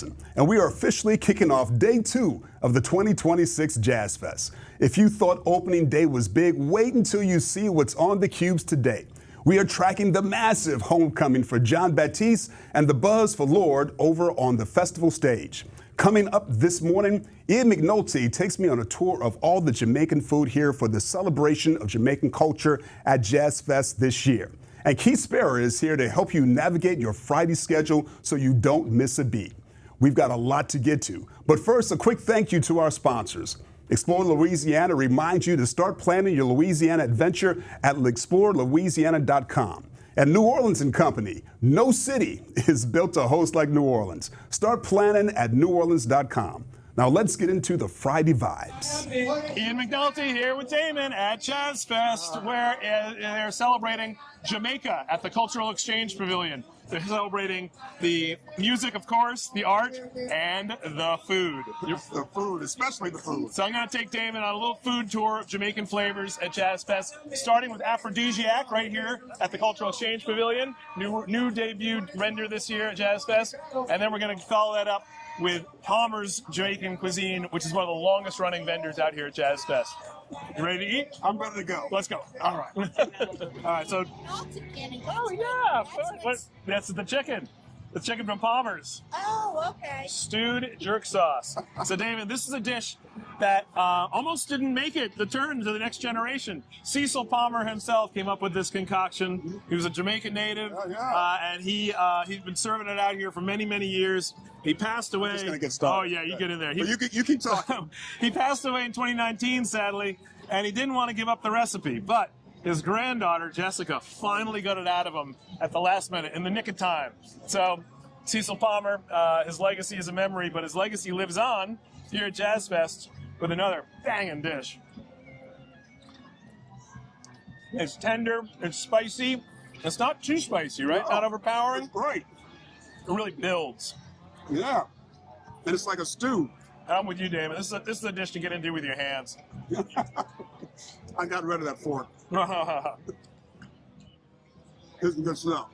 And we are officially kicking off day 2 of the 2026 Jazzfest. If you thought opening day was big, wait until you see what's on the cubes today. We are tracking the massive homecoming for Jon Batiste and the buzz for Lorde over on the festival stage. Coming up this morning, Ian McNulty takes me on a tour of all the Jamaican food here for the celebration of Jamaican culture at Jazzfest this year. And Keith Sparrow is here to help you navigate your Friday schedule so you don't miss a beat. We've got a lot to get to, but first, a quick thank you to our sponsors. Explore Louisiana reminds you to start planning your Louisiana adventure at explore.louisiana.com. And New Orleans & Company, no city is built to host like New Orleans. Start planning at neworleans.com. Now let's get into the Friday vibes. Ian McNulty here with Damon at Jazzfest, where they're celebrating Jamaica at the Cultural Exchange Pavillion. They're celebrating the music, of course, the art, and the food. The food, especially the food. So I'm going to take Damon on a little food tour of Jamaican flavors at Jazzfest, starting with Aphrodisiac right here at the Cultural Exchange Pavilion. New debut render this year at Jazzfest. And then we're going to follow that up with Palmer's Jamaican Cuisine, which is one of the longest running vendors out here at Jazzfest. You ready to eat? I'm ready to go. Let's go. All right. All right, so. Oh, yeah. That's the chicken. The chicken from Palmer's. Oh, okay. Stewed jerk sauce. So, Damon, this is a dish that almost didn't make it the turn to the next generation. Cecil Palmer himself came up with this concoction. He was a Jamaican native, and he's been serving it out here for many, many years. He passed away. I'm just gonna get started. Oh, yeah, you get in there. You keep talking. He passed away in 2019, sadly, and he didn't want to give up the recipe, but his granddaughter, Jessica, finally got it out of him at the last minute, in the nick of time. So, Cecil Palmer, his legacy is a memory, but his legacy lives on here at Jazzfest with another banging dish. It's tender, it's spicy. It's not too spicy, right? No, not overpowering. It's great. It really builds. Yeah. And it's like a stew. I'm with you, Damon. This is a dish to get into with your hands. I got rid of that fork. This is good stuff.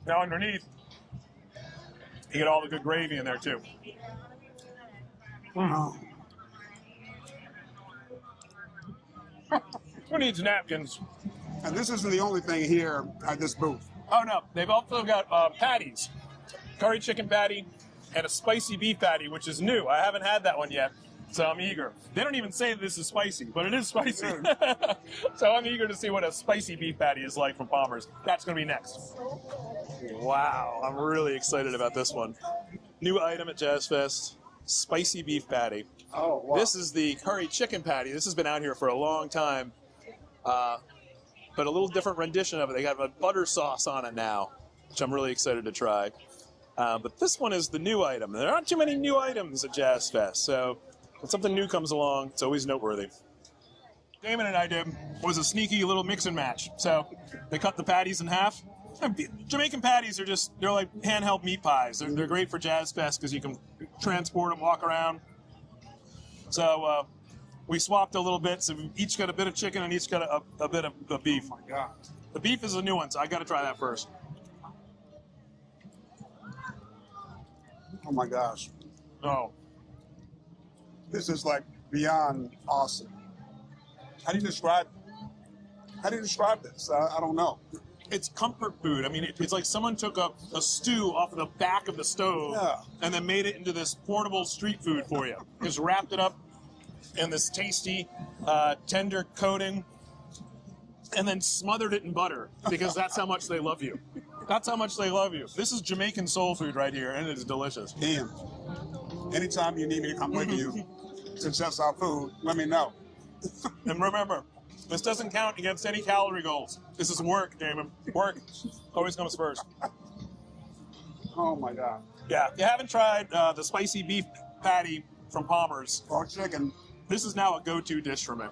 Now underneath, you get all the good gravy in there too. Oh. Who needs napkins? And this isn't the only thing here at this booth. Oh no, they've also got patties, curry chicken patty, and a spicy beef patty, which is new. I haven't had that one yet, so I'm eager. They don't even say this is spicy, but it is spicy. So I'm eager to see what a spicy beef patty is like from Palmer's. That's going to be next. Wow, I'm really excited about this one. New item at Jazzfest, spicy beef patty. Oh, wow. This is the curry chicken patty. This has been out here for a long time, but a little different rendition of it. They got a butter sauce on it now, which I'm really excited to try. But this one is the new item. There aren't too many new items at Jazzfest, so when something new comes along, it's always noteworthy. Damon and I did was a sneaky little mix and match. So they cut the patties in half. Jamaican patties are they're like handheld meat pies. They're great for Jazzfest because you can transport them, walk around. So we swapped a little bit. So we each got a bit of chicken and each got a bit of beef. Oh my God. The beef is a new one, so I got to try that first. Oh my gosh. Oh. This is like beyond awesome. How do you describe this? I don't know. It's comfort food. I mean, it's like someone took a stew off of the back of the stove and then made it into this portable street food for you. Just wrapped it up in this tasty, tender coating and then smothered it in butter because that's how much they love you. That's how much they love you. This is Jamaican soul food right here, and it's delicious. Damn. Anytime you need me to come with you to test our food, let me know. And remember, this doesn't count against any calorie goals. This is work, Damon. Work always comes first. Oh my God. Yeah, if you haven't tried the spicy beef patty from Palmer's, Or chicken. this is now a go-to dish for me.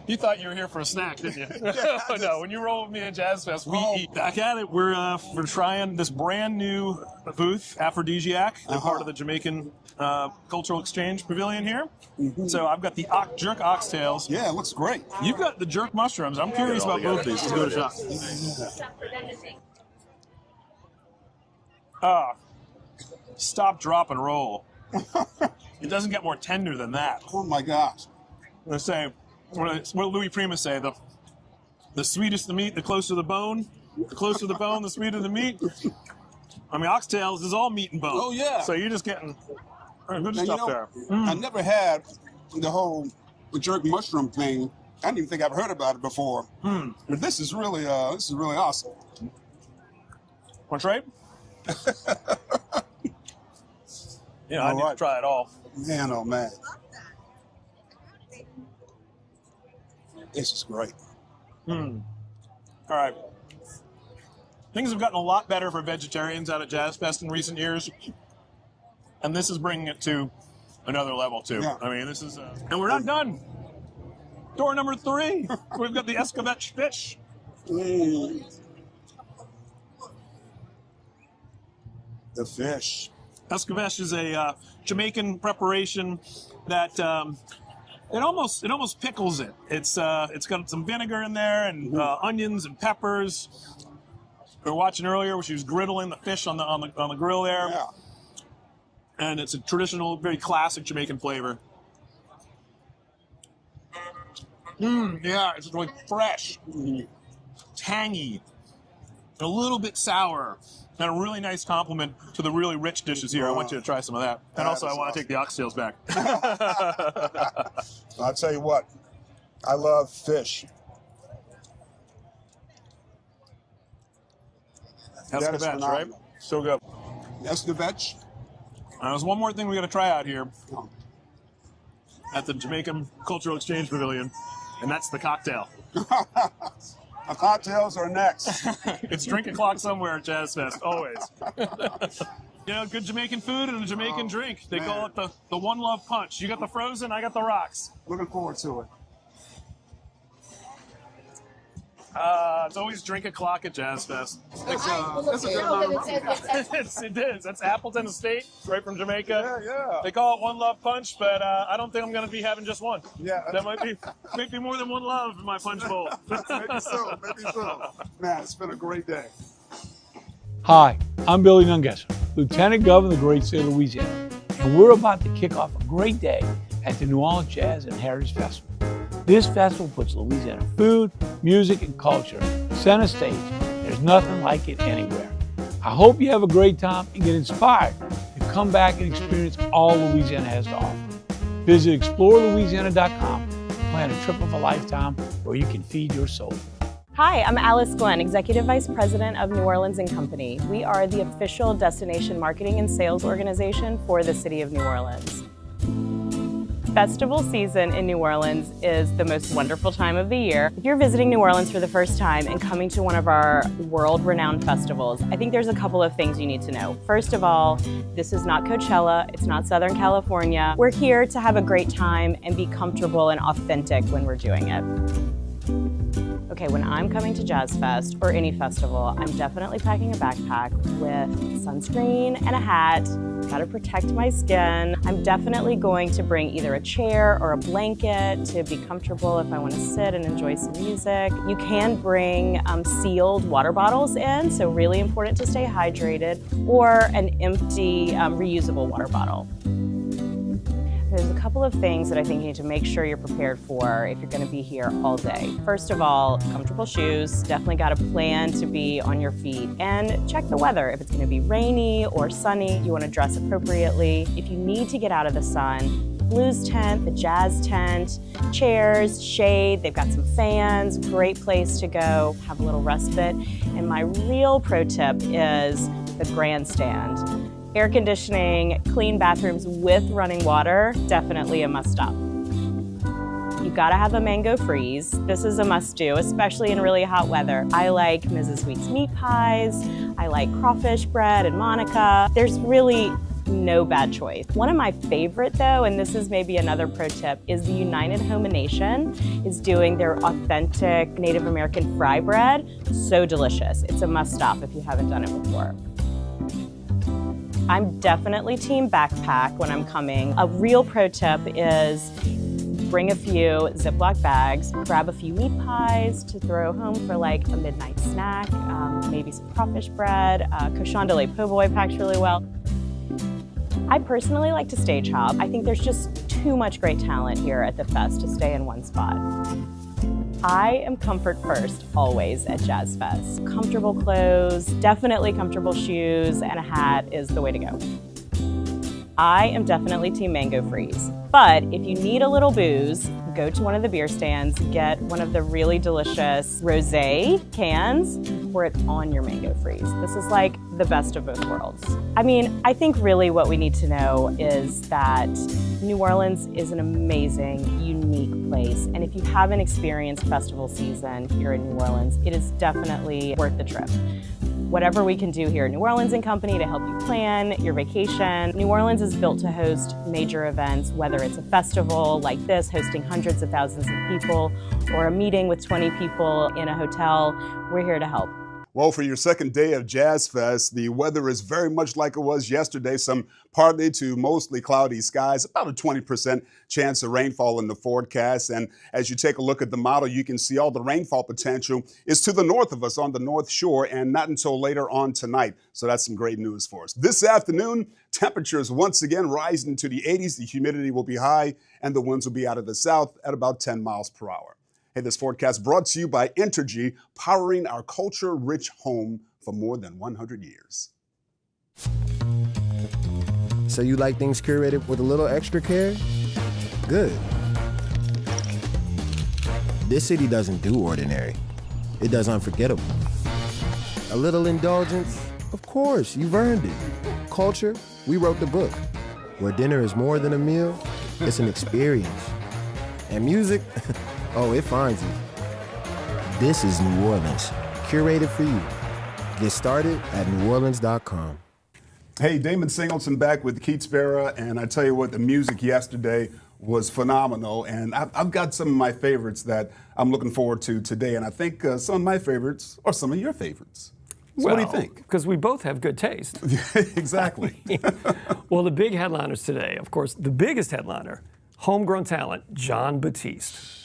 You thought you were here for a snack, didn't you? No, when you roll with me at Jazzfest, we eat. Back at it, we're trying this brand new booth, Aphrodisiac. They're part of the Jamaican Cultural Exchange Pavilion here. So I've got the jerk oxtails. Yeah, it looks great. You've got the jerk mushrooms. I'm curious about both these. Let's give it a shot. Stop, drop, and roll. It doesn't get more tender than that. Oh my gosh. I say, what did Louis Prima say? The sweetest the meat, the closer the bone. The closer the bone, the sweeter the meat. I mean, oxtails is all meat and bone. Oh, yeah. So you're just getting good And stuff there. I never had the whole jerk mushroom thing. I didn't even think I've heard about it before. But this is really awesome. Want to try it? Yeah, I need to try it all. Man, oh man. This is great. All right. Things have gotten a lot better for vegetarians out at Jazzfest in recent years. And this is bringing it to another level, too. Yeah. I mean, this is... and we're not done. Door number 3. We've got the escovitch fish. The fish. Escovitch is a Jamaican preparation that it almost pickles it. It's got some vinegar in there and onions and peppers. We were watching earlier where she was griddling the fish on the grill there. Yeah. And it's a traditional, very classic Jamaican flavor. Yeah, it's really fresh, tangy, a little bit sour, and a really nice compliment to the really rich dishes here. I want you to try some of that. And also, I want to take the oxtails back. I'll tell you what, I love fish. Escovitch, right? So good. Escovitch. There's one more thing we got to try out here at the Jamaican Cultural Exchange Pavillion, and that's the cocktail. The cocktails are next. It's drink o'clock somewhere at Jazzfest, always. You know, good Jamaican food and a Jamaican drink. They call it the One Love Punch. You got the frozen, I got the rocks. Looking forward to it. It's always drink o'clock at Jazzfest. That's a good It is. That's Appleton Estate, right from Jamaica. Yeah. They call it One Love Punch, but I don't think I'm going to be having just one. Yeah. That might be more than one love in my punch bowl. Maybe so. Man, it's been a great day. Hi, I'm Billy Nungesser, Lieutenant Governor of the great state of Louisiana, and we're about to kick off a great day at the New Orleans Jazz and Heritage Festival. This festival puts Louisiana food, music, and culture center stage. There's nothing like it anywhere. I hope you have a great time and get inspired to come back and experience all Louisiana has to offer. Visit explorelouisiana.com and plan a trip of a lifetime where you can feed your soul. Hi, I'm Alice Glenn, Executive Vice President of New Orleans & Company. We are the official destination marketing and sales organization for the city of New Orleans. Festival season in New Orleans is the most wonderful time of the year. If you're visiting New Orleans for the first time and coming to one of our world-renowned festivals, I think there's a couple of things you need to know. First of all, this is not Coachella, it's not Southern California. We're here to have a great time and be comfortable and authentic when we're doing it. Okay, when I'm coming to Jazzfest or any festival, I'm definitely packing a backpack with sunscreen and a hat. Gotta protect my skin. I'm definitely going to bring either a chair or a blanket to be comfortable if I want to sit and enjoy some music. You can bring sealed water bottles in, so really important to stay hydrated, or an empty reusable water bottle. There's a couple of things that I think you need to make sure you're prepared for if you're going to be here all day. First of all, comfortable shoes. Definitely got to plan to be on your feet. And check the weather. If it's going to be rainy or sunny, you want to dress appropriately. If you need to get out of the sun, the blues tent, the jazz tent, chairs, shade, they've got some fans, great place to go, have a little respite. And my real pro tip is the grandstand. Air conditioning, clean bathrooms with running water, definitely a must-stop. You gotta have a mango freeze. This is a must-do, especially in really hot weather. I like Mrs. Sweet's meat pies. I like crawfish bread and Monica. There's really no bad choice. One of my favorite though, and this is maybe another pro tip, is the United Home Nation is doing their authentic Native American fry bread. So delicious. It's a must-stop if you haven't done it before. I'm definitely team backpack when I'm coming. A real pro tip is bring a few Ziploc bags, grab a few meat pies to throw home for like a midnight snack, maybe some crawfish bread. Cochon de lait po' boy packs really well. I personally like to stage hop. I think there's just too much great talent here at the fest to stay in one spot. I am comfort first, always at Jazzfest. Comfortable clothes, definitely comfortable shoes, and a hat is the way to go. I am definitely Team Mango Freeze, but if you need a little booze, go to one of the beer stands, get one of the really delicious rosé cans, pour it on your Mango Freeze. This is like the best of both worlds. I mean, I think really what we need to know is that New Orleans is an amazing, unique place, and if you haven't experienced festival season here in New Orleans, it is definitely worth the trip. Whatever we can do here at New Orleans and Company to help you plan your vacation. New Orleans is built to host major events, whether it's a festival like this, hosting hundreds of thousands of people, or a meeting with 20 people in a hotel. We're here to help. Well, for your second day of Jazz Fest, the weather is very much like it was yesterday. Some partly to mostly cloudy skies, about a 20% chance of rainfall in the forecast. And as you take a look at the model, you can see all the rainfall potential is to the north of us on the North Shore and not until later on tonight. So that's some great news for us. This afternoon, temperatures once again rising to the 80s. The humidity will be high and the winds will be out of the south at about 10 miles per hour. Hey, this forecast brought to you by Entergy, powering our culture-rich home for more than 100 years. So you like things curated with a little extra care? Good. This city doesn't do ordinary. It does unforgettable. A little indulgence? Of course, you've earned it. Culture? We wrote the book. Where dinner is more than a meal, it's an experience. And music? Oh, it finds you. This is New Orleans, curated for you. Get started at NewOrleans.com. Hey, Damon Singleton back with Keith Sparrow, and I tell you what, the music yesterday was phenomenal, and I've got some of my favorites that I'm looking forward to today, and I think some of my favorites are some of your favorites. So well, what do you think? Because we both have good taste. Exactly. Well, the big headliners today, of course, the biggest headliner, homegrown talent, Jon Batiste.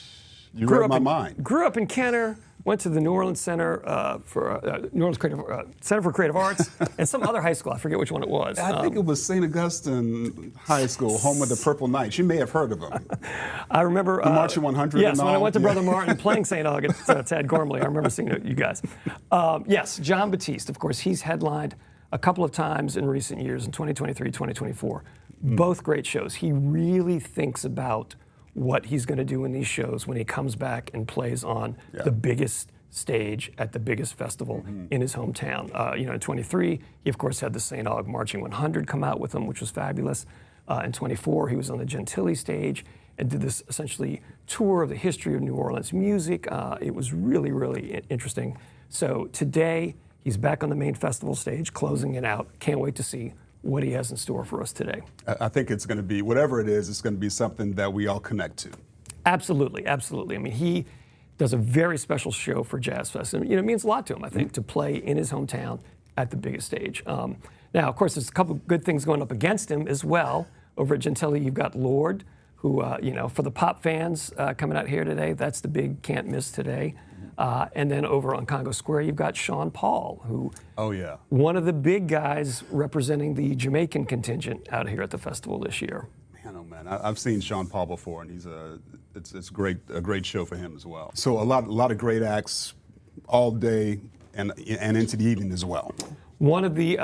You read my mind. Grew up in Kenner, went to the New Orleans Center New Orleans Center for Creative Arts, and some other high school. I forget which one it was. I think it was St. Augustine High School, home of the Purple Knights. You may have heard of them. I remember the Marching 100. Yes, and when all. I went to Brother Martin playing St. Augustine, Tad Gormley. I remember seeing you guys. Yes, Jon Batiste. Of course, he's headlined a couple of times in recent years, in 2023, 2024. Both great shows. He really thinks about what he's going to do in these shows when he comes back and plays on the biggest stage at the biggest festival in his hometown. In 23, he of course had the St. Aug Marching 100 come out with him, which was fabulous. In 24, he was on the Gentilly stage and did this essentially tour of the history of New Orleans music. It was really, really interesting. So today, he's back on the main festival stage, closing it out. Can't wait to see what he has in store for us today. I think it's going to be, whatever it is, it's going to be something that we all connect to. Absolutely, absolutely. I mean, he does a very special show for Jazzfest. And, it means a lot to him, I think, to play in his hometown at the biggest stage. Now, of course, there's a couple good things going up against him as well. Over at Gentilly, you've got Lorde, who, for the pop fans coming out here today, that's the big can't miss today. And then over on Congo Square, you've got Sean Paul, who, one of the big guys representing the Jamaican contingent out here at the festival this year. Man, oh man, I've seen Sean Paul before, and it's a great show for him as well. So a lot of great acts all day and into the evening as well. One of the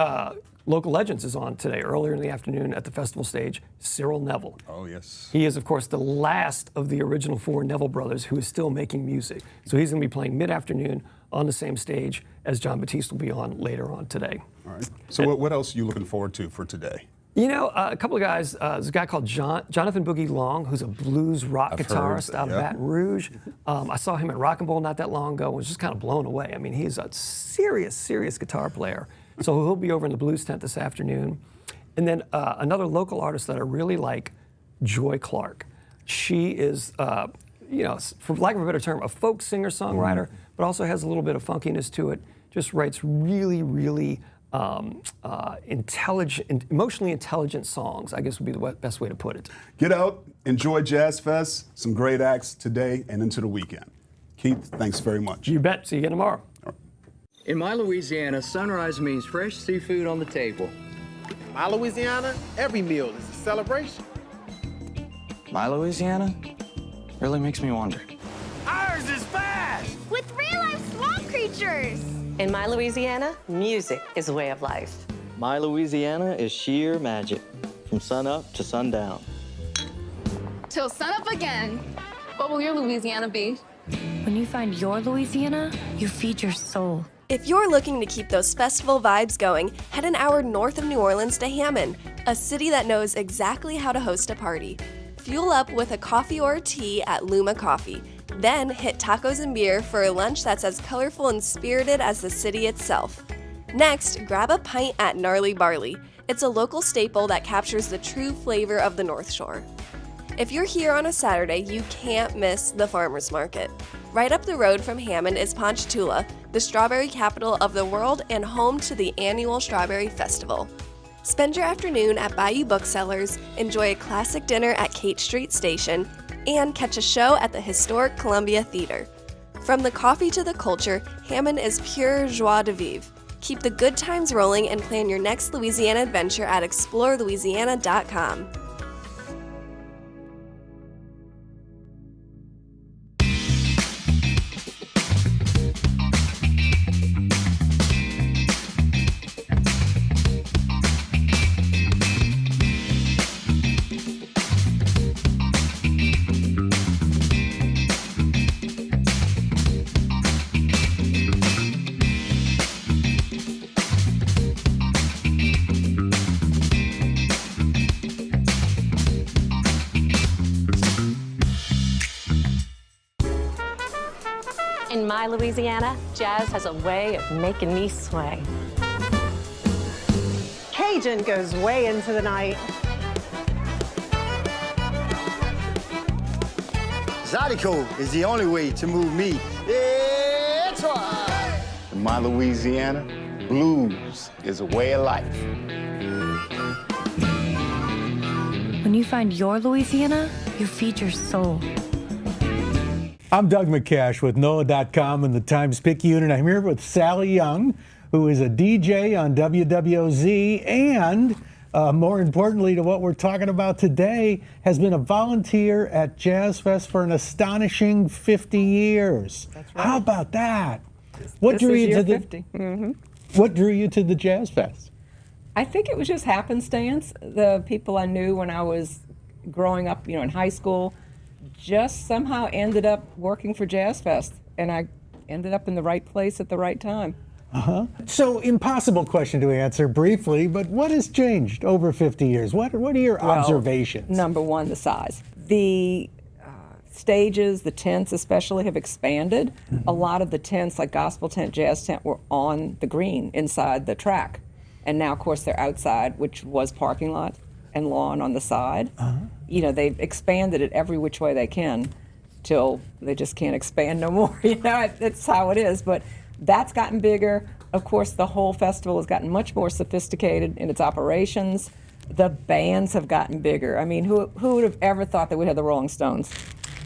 local legends is on today, earlier in the afternoon at the festival stage, Cyril Neville. Oh, yes. He is, of course, the last of the original four Neville brothers who is still making music. So he's going to be playing mid-afternoon on the same stage as Jon Batiste will be on later on today. All right. So what else are you looking forward to for today? A couple of guys, there's a guy called Jonathan Boogie Long, who's a blues rock guitarist out of Baton Rouge. I saw him at Rock and Roll not that long ago and was just kind of blown away. I mean, he's a serious guitar player. So he'll be over in the blues tent this afternoon. And then another local artist that I really like, Joy Clark. She is, for lack of a better term, a folk singer-songwriter, but also has a little bit of funkiness to it. Just writes really emotionally intelligent songs, I guess would be the best way to put it. Get out, enjoy Jazz Fest, some great acts today and into the weekend. Keith, thanks very much. You bet. See you again tomorrow. In my Louisiana, sunrise means fresh seafood on the table. My Louisiana, every meal is a celebration. My Louisiana really makes me wonder. Ours is fast! With real-life swamp creatures! In my Louisiana, music is a way of life. My Louisiana is sheer magic, from sun up to sundown. Till sunup again. What will your Louisiana be? When you find your Louisiana, you feed your soul. If you're looking to keep those festival vibes going, head an hour north of New Orleans to Hammond, a city that knows exactly how to host a party. Fuel up with a coffee or a tea at Luma Coffee. Then hit tacos and beer for a lunch that's as colorful and spirited as the city itself. Next, grab a pint at Gnarly Barley. It's a local staple that captures the true flavor of the North Shore. If you're here on a Saturday, you can't miss the Farmers Market. Right up the road from Hammond is Ponchatoula, the strawberry capital of the world and home to the annual Strawberry Festival. Spend your afternoon at Bayou Booksellers, enjoy a classic dinner at Kate Street Station, and catch a show at the historic Columbia Theater. From the coffee to the culture, Hammond is pure joie de vivre. Keep the good times rolling and plan your next Louisiana adventure at explorelouisiana.com. In my Louisiana, jazz has a way of making me sway. Cajun goes way into the night. Zydeco is the only way to move me. It's right. In my Louisiana, blues is a way of life. When you find your Louisiana, you feed your soul. I'm Doug McCash with NOLA.com and the Times Pick Unit. I'm here with Sally Young, who is a DJ on WWOZ and, more importantly to what we're talking about today, has been a volunteer at Jazzfest for an astonishing 50 years. That's right. How about that? What drew you to the 50. What drew you to the Jazzfest? I think it was just happenstance. The people I knew when I was growing up, in high school, just somehow ended up working for Jazzfest, and I ended up in the right place at the right time. So, impossible question to answer briefly, but what has changed over 50 years? What are your observations? Number one, the size. The stages, the tents especially, have expanded. A lot of the tents, like gospel tent, jazz tent, were on the green inside the track. And now, of course, they're outside, which was parking lot and lawn on the side. They've expanded it every which way they can till they just can't expand no more. That's how it is. But that's gotten bigger. Of course, the whole festival has gotten much more sophisticated in its operations. The bands have gotten bigger. I mean, who would have ever thought that we'd have the Rolling Stones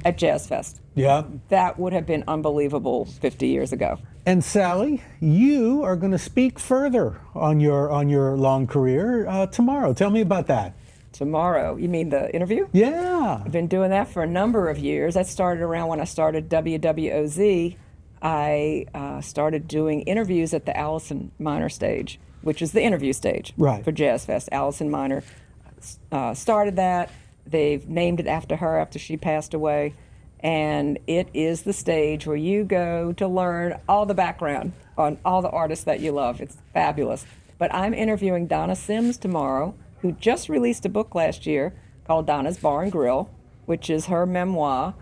at Jazzfest? Yeah. That would have been unbelievable 50 years ago. And Sally, you are going to speak further on your long career tomorrow. Tell me about that. Tomorrow? You mean the interview? Yeah. I've been doing that for a number of years. That started around when I started WWOZ. I started doing interviews at the Allison Minor stage, which is the interview stage for Jazzfest. Allison Minor started that. They've named it after her after she passed away. And it is the stage where you go to learn all the background on all the artists that you love. It's fabulous. But I'm interviewing Donna Sims tomorrow, who just released a book last year called Donna's Bar and Grill, which is her memoir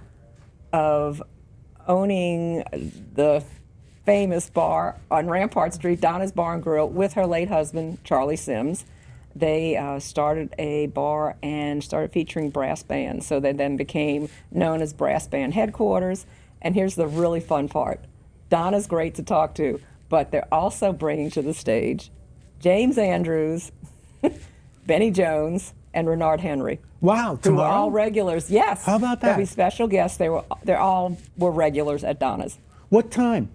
of owning the famous bar on Rampart Street, Donna's Bar and Grill, with her late husband, Charlie Sims. They started a bar and started featuring brass bands, so they then became known as Brass Band Headquarters. And here's the really fun part. Donna's great to talk to, but they're also bringing to the stage James Andrews, Benny Jones, and Renard Henry. Wow, Who were tomorrow? all regulars. Yes. How about There'll be that? special guests. They all were regulars at Donna's. What time?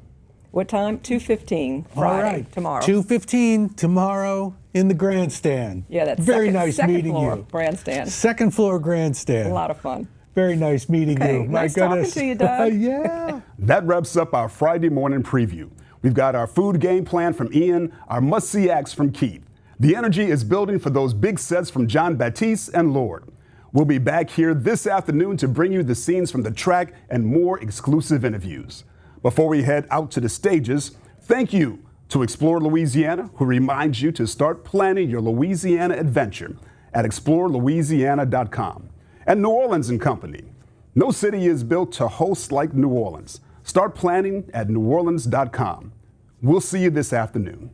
What time? 2:15 All Friday, right. tomorrow. 2:15 tomorrow in the grandstand. Yeah, that's very nice second meeting floor you. grandstand. Second floor grandstand. A lot of fun. Very nice meeting Okay, you. My nice talking goodness. to you, Doug. Yeah. That wraps up our Friday morning preview. We've got our food game plan from Ian, our must-see acts from Keith. The energy is building for those big sets from Jon Batiste and Lord. We'll be back here this afternoon to bring you the scenes from the track and more exclusive interviews. Before we head out to the stages, thank you to Explore Louisiana, who reminds you to start planning your Louisiana adventure at explorelouisiana.com. And New Orleans and Company. No city is built to host like New Orleans. Start planning at neworleans.com. We'll see you this afternoon.